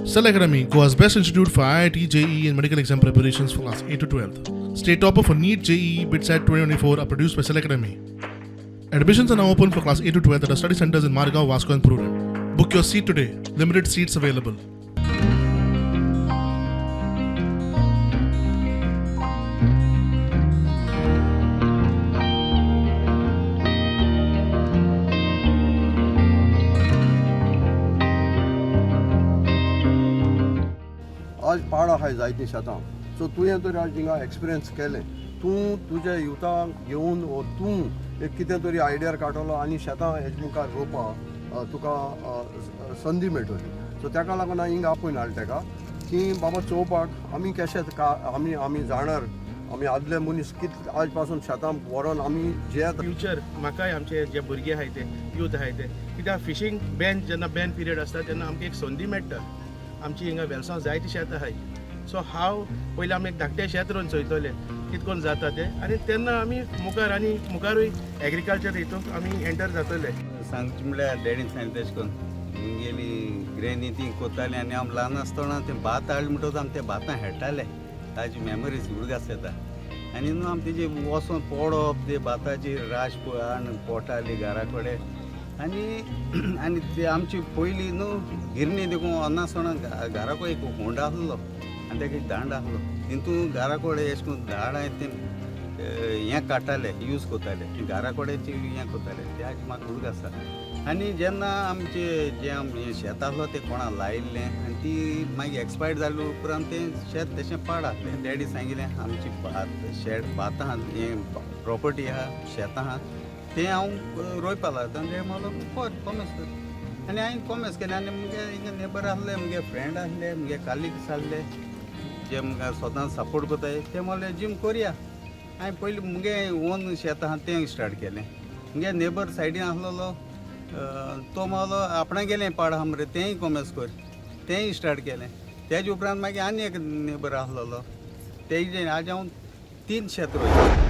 Cell Academy, Goa's best institute for IIT, JEE and medical exam preparations for class 8 to 12th. State topper for NEET, JEE, BITSAT 2024 are produced by Cell Academy. Admissions are now open for class 8 to 12th at our study centers in Margao, Vasco and Purulim. Book your seat today. Limited seats available. आज पाड आहाय जायतीं शेतां so तुवें तरी आज हिंगा experience केलें तूं तुज्या युथाक घेवन तूं एक कितें तरी आयडियार काडटलो आनी शेतां हेजे मुखार रोवपाक तुका संदी मेळटली सो ताका लागून हांवें हिंगा आपयन हाडलें ताका की बाबा चोवपाक आमी कशें आमी जाणार आमी आदले मनीस कित आज पासून शेतां व्हरोन आमी जे फ्युचर म्हाकाय आमचे जे भुरगे आहाय ते यूथ आहाय ते कित्याक फिशींग बॅन जेन्ना बॅन पिरियड आसता तेन्ना आमकां एक संदी मेळटा आमची हिंगा वेलसांव जायती शेत आहाय सो हांव पयलीं आमी एक धाकटें शेत रोवन चोयतले कितकोन जाता तें आनी तेन्ना आमी मुखारूय एग्रीकल्चर हितूंक आमी एंटर जातले सांगचें म्हळ्यार डॅडीन सांगलें तशें करून मुंगेली ग्रेनी ती कोत्ताली आनी आमी ल्हान आसतना तें भात हाडलें म्हणटच आमी तें भातां हेट्टाले ताजी मेमरीज उडगास येता आनी न्हू आमी तेजे वचोन पडप ते भाताची राश हाडून पोटाली घरा कडेन आनी ते आमची पयलीं न्हू गिरणी देखून अन्नासतना घराको एक होंड आसलो आनी ताका एक दांड आसलो तितून घरा कडेन अशें करून झाड हांवें तें हें काडटाले यूज कोताले घरा कडेन हें कोताले ते आज म्हाका उडक आसा आनी जेन्ना आमचे जें आमचें शेत आसलो तें कोणा लायिल्लें आनी ती मागीर एक्सपायर्ड जाले उपरांत तें शेत तशें पाड आसलें डॅडी सांगिल्लें आमची भात आहा हें प्रॉपर्टी आहा शेत आहा तें हांव रोयपा लागता आनी तें म्हाका कर कॉमर्स कर आनी हांवें कॉमर्स केलें आनी मुगे हिंगा नेबर आहले मुगे फ्रेंड आहले मुगे कालीग्स आहले जे म्हाका स्वता सपोर्ट कोताय ते म्हणलें जीम कोरया हांवें पयलीं मुगे ओन शेत आहा तें स्टार्ट केलें मुगे नेबर सायडीन आहलोलो तो म्हणलो आपणा गेलें पाड आहा मरे तेंय कॉमर्स कर तेंय स्टार्ट केलें तेजे उपरांत मागीर आनी एक नेबर आहलोलो तेजे आज हांव 3 शेत रोयता